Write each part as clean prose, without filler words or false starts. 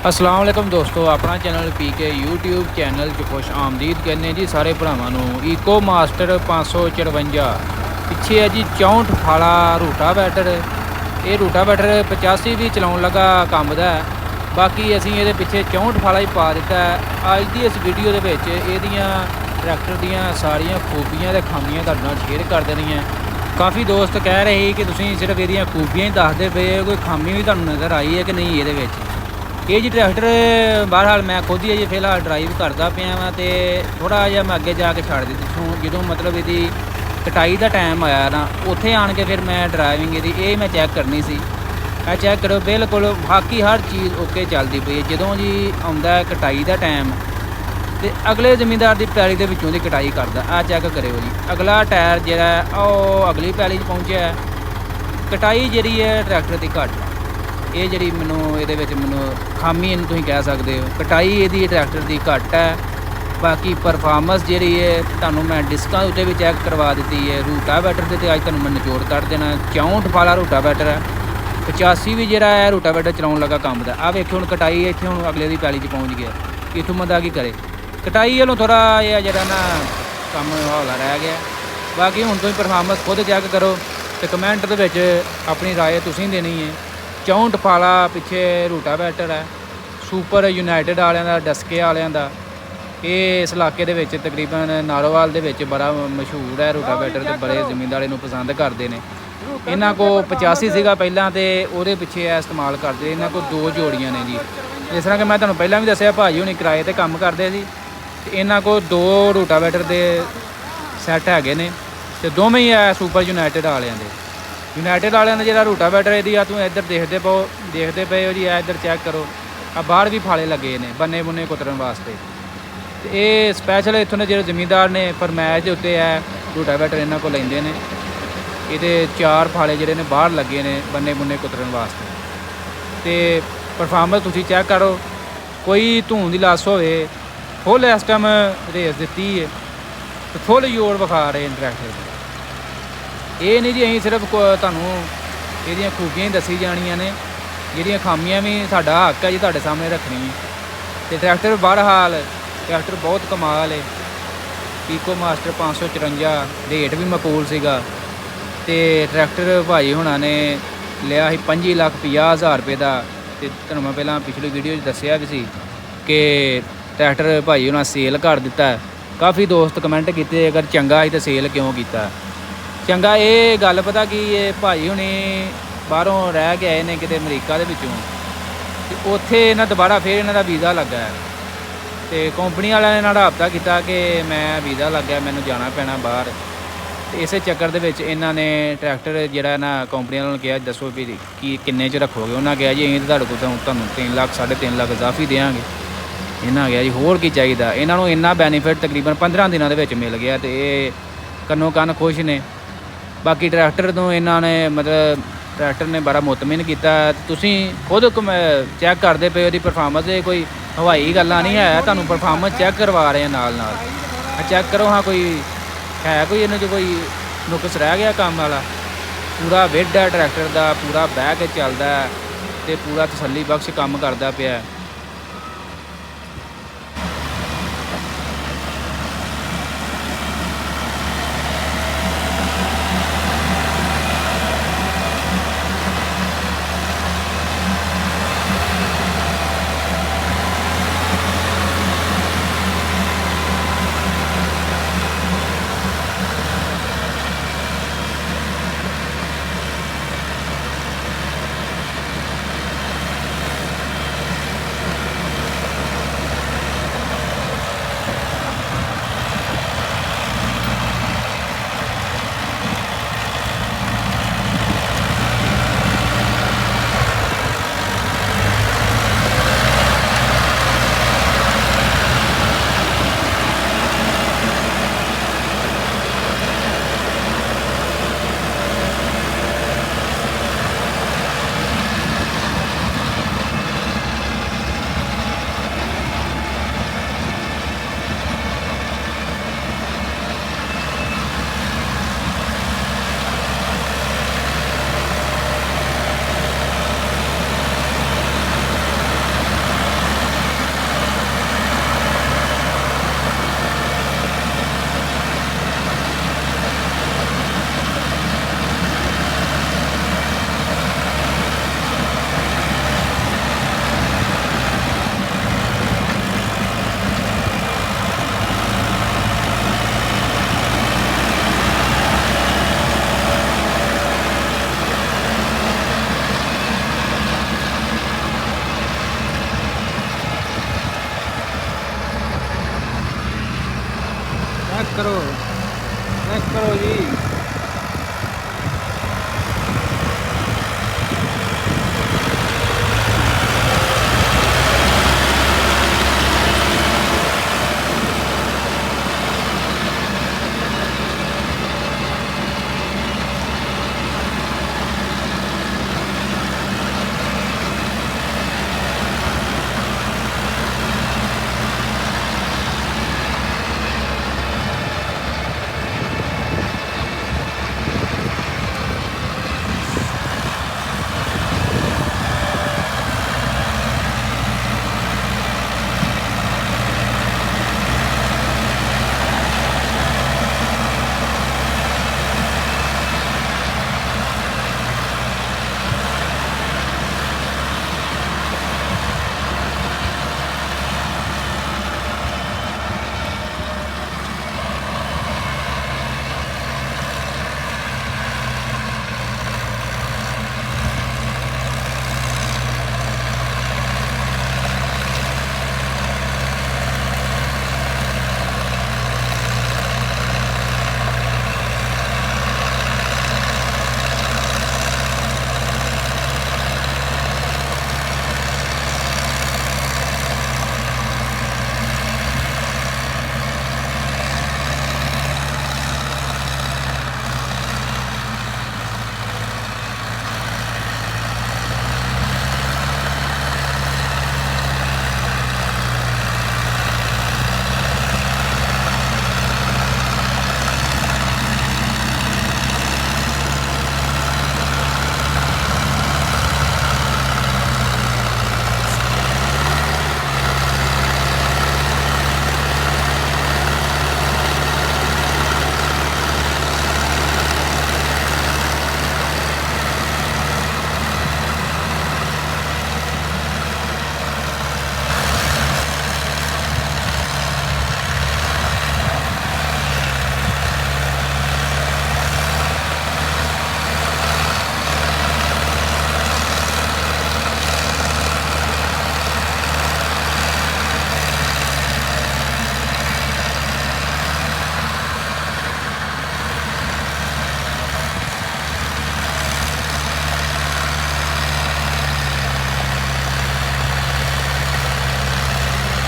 अस्सलाम वालेकुम दोस्तों, अपना चैनल पीके यूट्यूब चैनल च खुश आमदीद कहने जी सारे भरावां नूं। ईको मास्टर 554 पिछे है जी 64 फाला रूटावैटर। ये रूटावैटर 85 भी चलाउण लगा काम दा है। बाकी असीं इहदे पिछे 64 फाला ही पा दिता है। अज दी इस वीडियो दे विच इहदियां ट्रैक्टर दीयां सारियां खूबियां ते खामियां तुहाडे नाल शेयर कर देणीआं। काफ़ी दोस्त कह रहे ही कि तुसीं सिर्फ इहदियां खूबियां ही दसदे पे, कोई खामी भी तुहानूं नज़र आई है कि नहीं इहदे विच। ये जी ट्रैक्टर बहरहाल मैं खुद ही अजे फिलहाल ड्राइव करता पिया वा, तो थोड़ा जिहा मैं अगे जाके छड़ दी जो मतलब इसकी कटाई का टाइम आया ना, उत्थे आन के फिर मैं ड्राइविंग ये मैं चैक करनी सी। चैक करो बिल्कुल बाकी हर चीज़ ओके चलती पई। जो जी आउंदा कटाई का टाइम तो अगले जमींदार की पैली के विचों दी कटाई करदा। आ चैक करो जी, अगला टायर जिहड़ा ओह अगली पैली पहुँचा है। कटाई जिहड़ी है ट्रैक्टर की घट, ये जी मैनू ये मैनू खामी इन तुम कह सकते हो। कटाई ये ट्रैक्टर की घट है। बाकी परफॉर्मेंस जी है तुहानू मैं डिस्कां उत्ते भी चैक करवा दी है। रूटावैटर से अज तुहानू मैं निचोड़ कट देना। 64 फाला रूटावैटर है, 85 भी जोड़ा है रूटावैटर चलाउण लगा काम का। आ वेखो हुण कटाई इत्थे हुण अगले की पैली च पहुँच गया। इत्थों बंदा की करे, कटाई वालों थोड़ा यह जरा ना काम हौला रह गया। बाकी हुण तुसीं परफॉर्मेंस खुद चैक करो तो कमेंट दे विच अपनी राय तुसीं देनी है। 64 फाला पिछे रूटावैटर है, सुपर यूनाइटेड वालियां दा, डस्के वालियां दा। ये इस इलाके दे विच तकरीबन नारोवाल दे विच बड़ा मशहूर है रूटावैटर, तो बड़े जमींदार इहनूं पसंद करते हैं। इन्हां को 85 सीगा पहलां, तो उहदे पिछे इस्तेमाल करते। इन्हां को 2 जोड़ियां ने जी। जिस तरह कि मैं तुहानूं पहलां भी दस्सिआ, भाजी हुणी किराए ते काम करदे सी, ते इन्हां को 2 रूटावैटर दे सैट हैगे ने, ते दोवें ही है सुपर यूनाइटेड वालियां दे। यूनाइटेड वालियां दा जिहड़ा रूटावैटर इहदी आ तुम इधर देखते पे हो जी। इधर चैक करो, आ बाहर भी फाले लगे ने बन्ने बुन्ने कुतरन वास्ते। तो ये स्पैशल इत्थों के जो जमींदार ने फरमैश के उत्ते है रूटावैटर इन्हों को लेंदे ने। ये 4 फाले जिहड़े ने बाहर लगे ने बन्ने बुन्ने कुतरन वास्ते। तो परफॉर्मेंस तुसीं चैक करो, कोई धूं की लस होवे, फुल इस टाइम रेस दी है, तो फुल जोर विखा रहे हैं ट्रैक्टर। ये नहीं जी अं सिर्फ तुहानूं इहदियां खूबियां ही दसी जानियां ने, जिहदियां खामियां भी साडा हक है जी तुहाडे सामने रखनी है। तो ट्रैक्टर बहरहाल ट्रैक्टर बहुत कमाल है। ईको मास्टर 554 रेट भी मकूल सीगा। तो ट्रैक्टर भाई हुणां ने लिया ही 25,50,000 रुपये का। तो तुहानूं मैं पहलां पिछली वीडियो दस्सिआ भी सी कि ट्रैक्टर भाई हुणां सेल कर दिता है। काफ़ी दोस्त कमेंट कीते अगर चंगा है तो सेल क्यों किया। चंगा ये गल पता कि ये भाई हुणे बाहरों रह के आए ने किते अमरीका दे विचों, ते उत्थे इन्हां दोबारा फिर इन्हां दा वीज़ा लगा है। तो कंपनी वालिआं ने इन्हां दा राबता किया कि मैं वीज़ा लग गया, मैनूं जाना पैना बाहर। तो इस चक्कर दे विच इन्हां ने ट्रैक्टर जिहड़ा ना कंपनी वालिआं नूं कहा दसो भी कि किन्ने च रखोगे। उन्होंने कहा जी असीं तुहाडे कोल तुहानूं 3 लाख 3.5 लाख इजाफी देंगे। इन्हां कहा जी होर की चाहिदा। इन्हां नूं इन्ना बेनीफिट तकरीबन 15 दिनों दे विच मिल गया, तो ये कन्नो कन्न खुश ने। बाकी ट्रैक्टर तो इन्होंने मतलब ट्रैक्टर ने बड़ा मुतमिन किया। तुसीं खुद चैक करते पे उसकी परफॉर्मेंस, कोई हवाई गल्लां नहीं है, तुहानूं परफॉर्मेंस चैक करवा रहे हैं नाल। चैक करो हाँ कोई है कोई इन्हां च कोई नुक्स रह गया काम वाला। पूरा विड है ट्रैक्टर का, पूरा बह के चलदा है, तो पूरा तसल्ली बख्श काम करदा पिया। ਚੈੱਕ ਕਰੋ ਜੀ।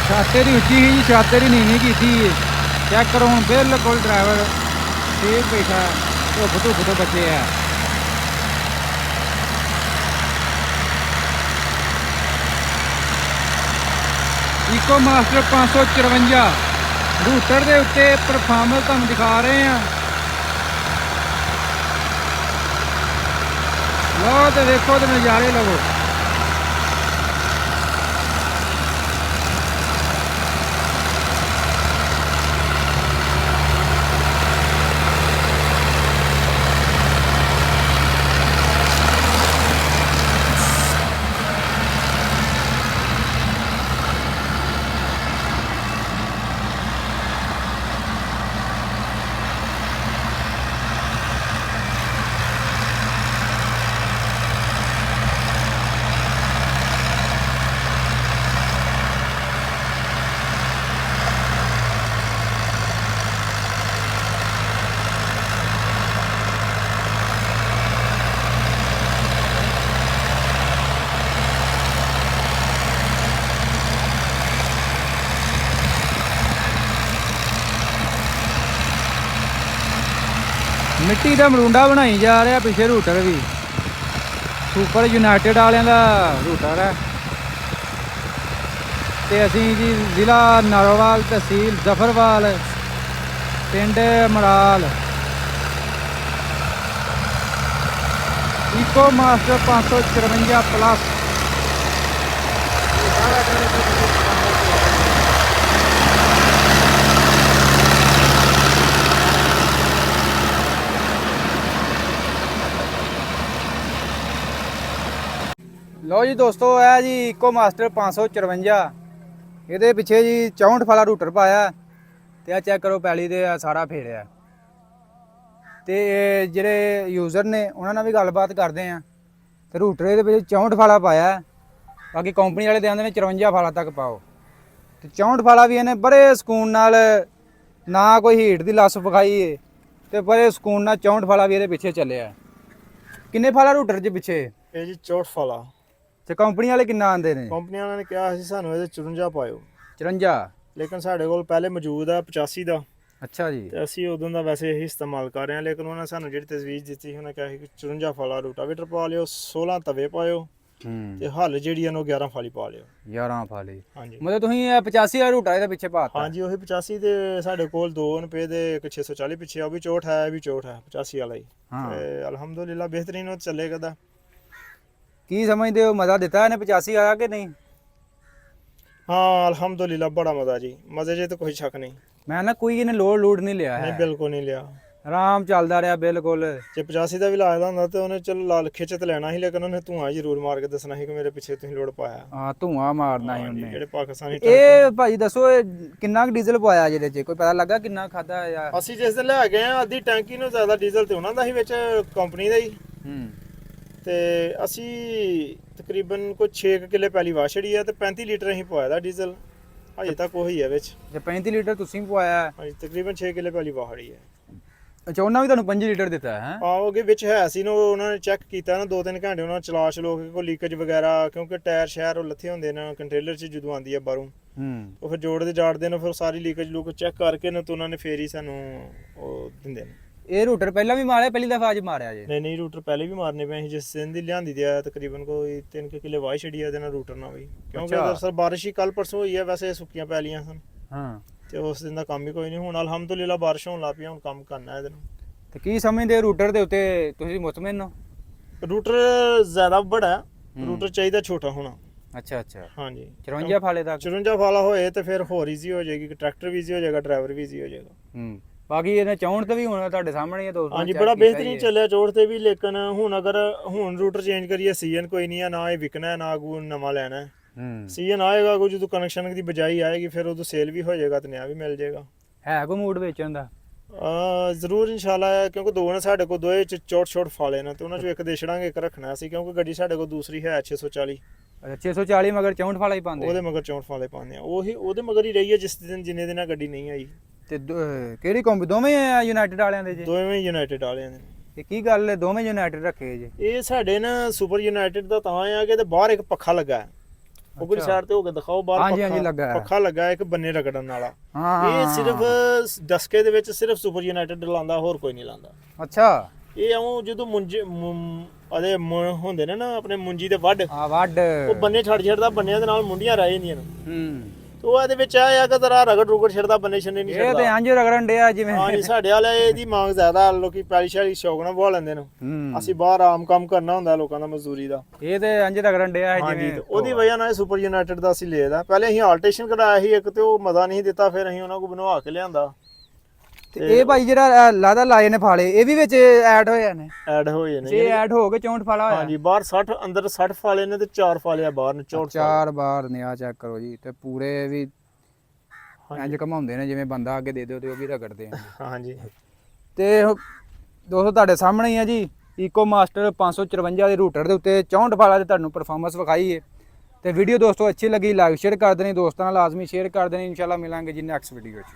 ਛਾਤੇ ਦੀ ਉੱਚੀ ਸੀ ਜੀ, ਛਾਤੇ ਦੀ ਨੀਵੀਂ ਕੀਤੀ। ਚੈੱਕ ਕਰੋ ਹੁਣ ਬਿਲਕੁਲ ਡਰਾਈਵਰ ਸੇਫ ਬੈਠਾ, ਧੁੱਪ ਤੋਂ ਬਚੇ ਆ। ਈਕੋ ਮਾਸਟਰ 554 ਰੂਟਰ ਦੇ ਉੱਤੇ ਪਰਫਾਰਮੈਂਸ ਤੁਹਾਨੂੰ ਦਿਖਾ ਰਹੇ ਆ। ਲਓ ਤੇ ਵੇਖੋ ਤੇ ਨਜ਼ਾਰੇ ਲਵੋ। ਮਿੱਟੀ ਦਾ ਮਰੂੰਡਾ ਬਣਾਈ ਜਾ ਰਿਹਾ ਪਿੱਛੇ ਰੂਟਰ ਵੀ। ਸੁਪਰ ਯੂਨਾਈਟਿਡ ਵਾਲਿਆਂ ਦਾ ਰੂਟਰ ਹੈ ਤੇ ਅਸੀਂ ਜੀ ਜ਼ਿਲ੍ਹਾ ਨਾਰੋਵਾਲ, ਤਹਿਸੀਲ ਜ਼ਫਰਵਾਲ, ਪਿੰਡ ਮਰਾਲ। Eco master 554 plus. ਲਓ ਜੀ ਦੋਸਤੋ, ਇਹ ਜੀ ਈਕੋ ਮਾਸਟਰ 554। ਇਹਦੇ ਪਿੱਛੇ ਜੀ 64 ਵਾਲਾ ਰੂਟਰ ਪਾਇਆ ਤੇ ਆ ਚੈੱਕ ਕਰੋ ਪੈਲੀ ਦੇ ਸਾਰਾ ਫੇੜਿਆ। ਤੇ ਜਿਹੜੇ ਯੂਜ਼ਰ ਨੇ ਉਹਨਾਂ ਨਾਲ ਵੀ ਗੱਲਬਾਤ ਕਰਦੇ ਆ। ਤੇ ਰੂਟਰ ਇਹਦੇ ਵਿੱਚ 64 ਵਾਲਾ ਪਾਇਆ, ਬਾਕੀ ਕੰਪਨੀ ਵਾਲੇ ਦੇ ਆਂਦੇ ਨੇ 54 ਵਾਲਾ ਤੱਕ ਪਾਓ। ਤੇ 64 ਵਾਲਾ ਵੀ ਇਹਨੇ ਬੜੇ ਸਕੂਨ ਨਾਲ ਨਾ ਕੋਈ ਹੀਟ ਦੀ ਲੱਸ ਵਿਖਾਈ ਏ ਤੇ ਪਰ ਇਹ ਸਕੂਨ ਨਾਲ 64 ਫਾਲਾ ਵੀ ਇਹਦੇ ਪਿੱਛੇ ਚੱਲਿਆ। ਕਿੰਨੇ ਫਾਲਾ ਰੂਟਰ ਚ ਪਿੱਛੇ? ਇਹ ਜੀ 64 ਫਾਲਾ। ਤੇ ਕੰਪਨੀ ਵਾਲੇ ਕਿੰਨਾ ਆਂਦੇ ਨੇ? ਕੰਪਨੀ ਵਾਲਿਆਂ ਨੇ ਕਿਹਾ ਸੀ ਸਾਨੂੰ ਇਹਦੇ 54 ਪਾਇਓ, 54। ਲੇਕਿਨ ਸਾਡੇ ਕੋਲ ਪਹਿਲੇ ਮੌਜੂਦ ਆ 85 ਦਾ, ਅੱਛਾ ਜੀ। ਤੇ ਅਸੀਂ ਉਦੋਂ ਦਾ ਵੈਸੇ ਇਹੀ ਇਸਤੇਮਾਲ ਕਰ ਰਹੇ ਹਾਂ। ਲੇਕਿਨ ਉਹਨਾਂ ਸਾਨੂੰ ਜਿਹੜੀ ਤਜਵੀਜ਼ ਦਿੱਤੀ ਸੀ, ਉਹਨੇ ਕਿਹਾ ਸੀ ਕਿ 54 ਫਾਲਾ ਰੂਟਾਵੇਟਰ ਪਾ ਲਿਓ, 16 ਤਵੇ ਪਾਇਓ ਤੇ ਹੱਲ ਜਿਹੜੀ ਆ ਉਹ 11 ਫਾਲੀ ਪਾ ਲਿਓ। 11 ਫਾਲੇ। ਹਾਂਜੀ ਮਤਲਬ ਤੁਸੀਂ ਇਹ 85 ਵਾਲਾ ਰੂਟਰ ਇਹਦੇ ਪਿੱਛੇ ਪਾਤਾ? ਹਾਂਜੀ ਉਹੀ 85 ਦੇ ਸਾਡੇ ਕੋਲ 2 ਰੁਪਏ ਦੇ ਇੱਕ 640 ਪਿੱਛੇ ਆ, ਉਹ ਵੀ 64 ਹੈ, ਇਹ ਵੀ 64 ਹੈ 85 ਵਾਲਾ ਹੀ। ਤੇ ਅਲਹਮਦੁਲਿਲਾ ਬਿਹਤਰੀਨ ਉਹ ਚੱਲੇਗਾ ਦਾ। ਕੀ ਸਮਝਦੇ ਹੋ, ਮਜ਼ਾ ਦਿੱਤਾ ਇਹਨੇ 85 ਆਇਆ ਕਿ ਨਹੀਂ? ਹਾਂ ਅਲਹਮਦੁਲਿਲਾ ਬੜਾ ਮਜ਼ਾ ਜੀ, ਮਜ਼ੇ 'ਚ ਤਾਂ ਕੋਈ ਸ਼ੱਕ ਨਹੀਂ। ਮੈਂ ਨਾ ਕੋਈ ਇਹਨੇ ਲੋਡ ਨਹੀਂ ਲਿਆ ਨਹੀਂ ਹੈ, ਬਿਲਕੁਲ ਨਹੀਂ ਲਿਆ, ਆਰਾਮ ਚੱਲਦਾ ਰਿਹਾ ਬਿਲਕੁਲ। ਜੇ 85 ਦਾ ਵੀ ਲਾਇਆ ਦਾ ਹੁੰਦਾ ਤੇ ਉਹਨੇ ਚਲ ਲਾਲ ਖਿੱਚ ਤੇ ਲੈਣਾ ਸੀ, ਲੇਕਿਨ ਉਹਨੇ ਧੂਆਂ ਜ਼ਰੂਰ ਮਾਰ ਕੇ ਦੱਸਣਾ ਸੀ ਕਿ ਮੇਰੇ ਪਿੱਛੇ ਤੁਸੀਂ ਲੋਡ ਪਾਇਆ। ਹਾਂ ਧੂਆਂ ਮਾਰਨਾ ਸੀ ਉਹਨੇ। ਜਿਹੜੇ ਪਾਕਿਸਤਾਨੀ ਇਹ ਭਾਜੀ ਦੱਸੋ ਇਹ ਕਿੰਨਾ ਕੁ ਡੀਜ਼ਲ ਪਵਾਇਆ ਜਿਹਦੇ 'ਚ, ਕੋਈ ਪਤਾ ਲੱਗਾ ਕਿੰਨਾ ਖਾਦਾ ਯਾਰ? ਅਸੀਂ ਜਿਸ ਦਿਨ ਲੈ ਗਏ ਆ ਅੱਧੀ ਟੈਂਕੀ ਨੂੰ ਜ਼ਿਆਦਾ ਡੀਜ਼ਲ ਤੇ ਉਹਨਾਂ ਦਾ ਹੀ ਵਿੱਚ ਕੰਪਨੀ ਦਾ ਹੀ। ਤੇ ਅਸੀਂ ਤਕਰੀਬਨ ਕੋਈ 6 ਕਿੱਲੇ ਪਹਿਲੀ ਵਾਹ ਛੜੀ ਆ ਤੇ 35 ਲੀਟਰ ਅਸੀਂ ਪਵਾਇਆ ਦਾ ਡੀਜ਼ਲ, ਅਜੇ ਤੱਕ ਉਹੀ ਹੈ ਵਿੱਚ। ਜੇ 35 ਲੀਟਰ ਤੁਸੀਂ ਪਵਾਇਆ? ਹਾਂਜੀ ਤਕਰੀਬਨ 6 ਕਿੱਲੇ ਪਹਿਲੀ ਵਾਹ ਛੜੀ ਹੈ। ਅੱਛਾ ਉਹਨਾਂ ਵੀ ਤੁਹਾਨੂੰ 5 ਲੀਟਰ ਦਿੱਤਾ ਹੈ? ਹਾਂ ਉਹ ਅੱਗੇ ਵਿੱਚ ਹੈ ਸੀ ਨਾ, ਉਹਨਾਂ ਨੇ ਚੈੱਕ ਕੀਤਾ ਨਾ 2-3 ਘੰਟੇ, ਉਹਨਾਂ ਨੇ ਚਲਾ ਚਲੋ ਕੇ ਕੋਈ ਲੀਕੇਜ ਵਗੈਰਾ, ਕਿਉਂਕਿ ਟਾਇਰ ਸ਼ਹਿਰ ਉਹ ਲੱਥੇ ਹੁੰਦੇ ਨੇ ਕੰਟੇਨਰ 'ਚ ਜਦੋਂ ਆਉਂਦੀ ਆ ਬਾਹਰੋਂ, ਉਹ ਫਿਰ ਜੋੜਦੇ ਜਾੜਦੇ ਨੇ, ਫਿਰ ਸਾਰੀ ਲੀਕੇਜ ਲੂਕ ਚੈੱਕ ਕਰਕੇ ਨਾ ਤੇ ਉਹਨਾਂ ਨੇ ਫੇਰ ਹੀ ਸਾਨੂੰ ਉਹ ਦਿੰਦੇ ਨੇ। ਇਹ ਰੂਟਰ ਪਹਿਲਾਂ ਵੀ ਮਾਰਿਆ, ਪਹਿਲੀ ਦਫਾ ਅੱਜ ਮਾਰਿਆ ਜੇ? ਨਹੀਂ ਰੂਟਰ ਪਹਿਲੇ ਵੀ ਮਾਰਨੇ ਪਏ ਸੀ, ਜਿਸ ਦਿਨ ਦੀ ਲਿਆਂਦੀ ਦੀ ਆ ਤਕਰੀਬਨ ਕੋਈ 3 ਕਿੱਲੇ ਵਾਹ ਛੜੀ ਆ ਇਹਦੇ ਨਾਲ ਰੂਟਰ ਨਾਲ ਵੀ, ਕਿਉਂਕਿ ਦਰਅਸਲ ਬਾਰਿਸ਼ ਹੀ ਕੱਲ ਪਰਸੋਂ ਹੋਈ ਆ, ਵੈਸੇ ਸੁੱਕੀਆਂ ਪੈ ਲੀਆਂ ਸਨ। ਹਾਂ ਤੇ ਉਸ ਦਿਨ ਦਾ ਕੰਮ ਹੀ ਕੋਈ ਨਹੀਂ, ਹੁਣ ਅਲਹਮਦੁਲਿਲਾ ਬਾਰਿਸ਼ ਹੋਣ ਲੱਗ ਪਈ, ਹੁਣ ਕੰਮ ਕਰਨਾ ਇਹਦੇ ਨੂੰ। ਤੇ ਕੀ ਸਮਝਦੇ ਰੂਟਰ ਦੇ ਉੱਤੇ ਤੁਸੀਂ ਮੁਤਮਿਨ ਹੋ? ਰੂਟਰ ਜ਼ਿਆਦਾ ਬੜਾ, ਰੂਟਰ ਚਾਹੀਦਾ ਛੋਟਾ ਹੋਣਾ। ਅੱਛਾ ਅੱਛਾ। ਹਾਂਜੀ 54 ਫਾਲੇ ਤੱਕ? 54 ਫਾਲਾ ਹੋਏ ਤੇ ਫਿਰ ਹੋਰ ਈਜ਼ੀ ਹੋ ਜਾਏਗੀ, ਟਰੈਕਟਰ ਵੀ ਈਜ਼ੀ ਹੋ ਜਾਏਗਾ, ਡਰਾਈਵਰ ਵੀ ਈਜ਼ੀ ਹੋ ਜਾਏਗਾ। ਬਾਕੀ ਇਹਨੇ 64 ਤੇ ਵੀ ਹੋਣਾ ਤੁਹਾਡੇ ਸਾਹਮਣੇ ਹੀ ਹੈ ਦੋਸਤੋ। ਹਾਂਜੀ ਬੜਾ ਬਿਹਤਰੀਨ ਚੱਲਿਆ 64 ਤੇ ਵੀ, ਲੇਕਿਨ ਹੁਣ ਅਗਰ ਹੁਣ ਰੂਟਰ ਚੇਂਜ ਕਰੀਏ ਸੀਜ਼ਨ ਕੋਈ ਨਹੀਂ ਆ, ਨਾ ਇਹ ਵਿਕਣਾ ਹੈ ਨਾ ਅਗੂ ਨਵਾਂ ਲੈਣਾ ਹੈ। ਸੀਜ਼ਨ ਆਏਗਾ ਕੋਈ ਜਦੋਂ ਕਨੈਕਸ਼ਨ ਦੀ ਬਜਾਈ ਆਏਗੀ, ਫਿਰ ਉਦੋਂ ਸੇਲ ਵੀ ਹੋ ਜਾਏਗਾ ਤੇ ਨया ਵੀ ਮਿਲ ਜਾਏਗਾ। ਹੈ ਕੋਈ ਮੂਡ ਵੇਚਣ ਦਾ? ਜ਼ਰੂਰ ਇਨਸ਼ਾਅੱਲਾ, ਕਿਉਂਕਿ ਦੋ ਨੇ ਸਾਡੇ ਕੋਲ, ਦੋਏ ਚ ਛੋਟ ਫਾਲੇ ਨੇ, ਤੇ ਉਹਨਾਂ ਚੋਂ ਇੱਕ ਦੇ ਛੜਾਂਗੇ, ਇੱਕ ਰੱਖਣਾ ਸੀ, ਕਿਉਂਕਿ ਗੱਡੀ ਸਾਡੇ ਕੋਲ ਦੂਸਰੀ ਹੈ 640। ਅੱਛਾ 640 ਮਗਰ 64 ਫਾਲਾ ਹੀ ਪਾਉਂਦੇ? ਉਹਦੇ ਮਗਰ 64 ਫਾਲੇ ਪਾਉਂਦੇ ਆ, ਉਹੀ ਉਹਦੇ ਮਗਰ ਹੀ ਰਹੀ ਹੈ ਜਿਸ ਦਿਨ ਜਿੰਨੇ ਦਿਨਾਂ ਗੱਡੀ ਨਹੀਂ ਆਈ। ਤੇ ਕਿਹੜੀ ਕੰਪਨੀ? ਦੋਵੇਂ ਯੂਨਾਈਟਿਡ ਵਾਲਿਆਂ ਦੇ ਜੇ? ਦੋਵੇਂ ਯੂਨਾਈਟਿਡ ਵਾਲਿਆਂ ਦੇ। ਤੇ ਕੀ ਗੱਲ ਹੈ ਦੋਵੇਂ ਯੂਨਾਈਟਿਡ ਰੱਖੇ ਜੇ? ਇਹ ਸਾਡੇ ਨਾ ਸੁਪਰ ਯੂਨਾਈਟਿਡ ਦਾ ਤਾਂ ਆ ਕਿ ਤੇ ਬਾਹਰ ਇੱਕ ਪੱਖਾ ਲੱਗਾ ਹੈ, ਉਪਰਲੀ ਸਾਈਡ ਤੇ ਹੋ ਕੇ ਦਿਖਾਓ ਬਾਹਰ ਪੱਖਾ ਲੱਗਾ ਇੱਕ ਬੰਨੇ ਰਗੜਨ ਵਾਲਾ। ਇਹ ਸਿਰਫ ਡਸਕੇ ਦੇ ਵਿੱਚ ਸਿਰਫ ਸੁਪਰ ਯੂਨਾਈਟਿਡ ਲਾਉਂਦਾ, ਹੋਰ ਕੋਈ ਨਹੀਂ ਲਾਉਂਦਾ। ਅੱਛਾ। ਇਹ ਆਉਂ ਜਦੋਂ ਅਦੇ ਹੁੰਦੇ ਨੇ ਨਾ ਆਪਣੇ ਮੁੰਜੀ ਦੇ ਵੱਢ, ਉਹ ਬੰਨੇ ਛੱਡਦਾ, ਬੰਨਿਆਂ ਦੇ ਨਾਲ ਮੁੰਡੀਆਂ ਰਹਿ ਜਾਂਦੀਆਂ ਨੇ। ਉਹ ਇਹਦੇ ਵਿੱਚ ਆ ਕਿ ਤੇਰਾ ਰਗੜ ਰੁਗੜ ਛੱਡਦਾ, ਬੰਨੇ ਛੰਨੇ ਨਹੀਂ ਛੱਡਦਾ। ਇਹ ਤੇ ਇੰਜ ਰਗੜਨ ਡਿਆ ਜਿਵੇਂ। ਹਾਂਜੀ ਸਾਡੇ ਵਾਲੇ ਇਹਦੀ ਮੰਗ ਜ਼ਿਆਦਾ, ਲੋਕੀ ਪੈਲੀ ਸ਼ਾਲੀ ਸ਼ੌਕ ਨਾਲ ਬਵਾ ਲੈਂਦੇ ਨੇ, ਅਸੀਂ ਬਾਹਰ ਆਮ ਕੰਮ ਕਰਨਾ ਹੁੰਦਾ ਲੋਕਾਂ ਦਾ ਮਜ਼ਦੂਰੀ ਦਾ। ਇਹ ਤੇ ਇੰਜ ਰਗੜਨ ਡਿਆ ਜਿਵੇਂ। ਉਹਦੀ ਵਜ੍ਹਾ ਨਾਲ ਸੁਪਰ ਯੂਨਾਈਟਿਡ ਦਾ ਅਸੀਂ ਲਿਆ। ਪਹਿਲੇ ਅਸੀਂ ਆਲਟੇਸ਼ਨ ਕਰਾਇਆ ਸੀ ਇੱਕ, ਤੇ ਉਹ ਮਜ਼ਾ ਨਹੀਂ ਦਿੱਤਾ, ਫਿਰ ਅਸੀਂ ਉਹਨਾਂ ਕੋਲ ਬਣਵਾ ਕੇ ਲਿਆਂਦਾ। ਤੇ ਇਹ ਭਾਈ ਜਿਹੜਾ ਲਾਦਾ ਲਾਏ ਨੇ ਫਾਲੇ, ਇਹ ਵੀ ਵਿੱਚ ਐਡ ਹੋਏ ਨੇ? ਐਡ ਹੋਏ ਨੇ, ਇਹ ਐਡ ਹੋ ਕੇ 64 ਫਾਲਾ ਹੋਇਆ? ਹਾਂਜੀ ਬਾਹਰ 60, ਅੰਦਰ 60 ਫਾਲੇ ਨੇ ਤੇ 4 ਫਾਲੇ ਆ ਬਾਹਰ ਨੇ। 4 ਬਾਹਰ ਨੇ, ਆ ਚੈੱਕ ਕਰੋ ਜੀ। ਤੇ ਪੂਰੇ ਵੀ ਇੰਜ ਘਮਾਉਂਦੇ ਨੇ ਜਿਵੇਂ ਬੰਦਾ ਅੱਗੇ ਦੇ ਦਿਓ ਤੇ ਉਹ ਵੀ ਰਗੜਦੇ ਆ। ਹਾਂਜੀ। ਤੇ ਦੋਸਤੋ ਤੁਹਾਡੇ ਸਾਹਮਣੇ ਹੀ ਆ ਜੀ ਈਕੋ ਮਾਸਟਰ 554 ਦੇ ਰੂਟਰ ਦੇ ਉੱਤੇ 64 ਫਾਲਾ ਦੇ ਤੁਹਾਨੂੰ ਪਰਫਾਰਮੈਂਸ ਵਿਖਾਈ ਹੈ। ਤੇ ਵੀਡੀਓ ਦੋਸਤੋ ਅੱਛੀ ਲੱਗੀ ਲਾਈਕ ਸ਼ੇਅਰ ਕਰ ਦੇਣੀ, ਦੋਸਤਾਂ ਨਾਲ ਲਾਜ਼ਮੀ ਸ਼ੇਅਰ ਕਰ ਦੇਣੀ। ਇਨਸ਼ਾਅੱਲਾ ਮਿਲਾਂਗੇ ਜੀ ਨੈਕਸਟ ਵੀਡੀਓ 'ਚ।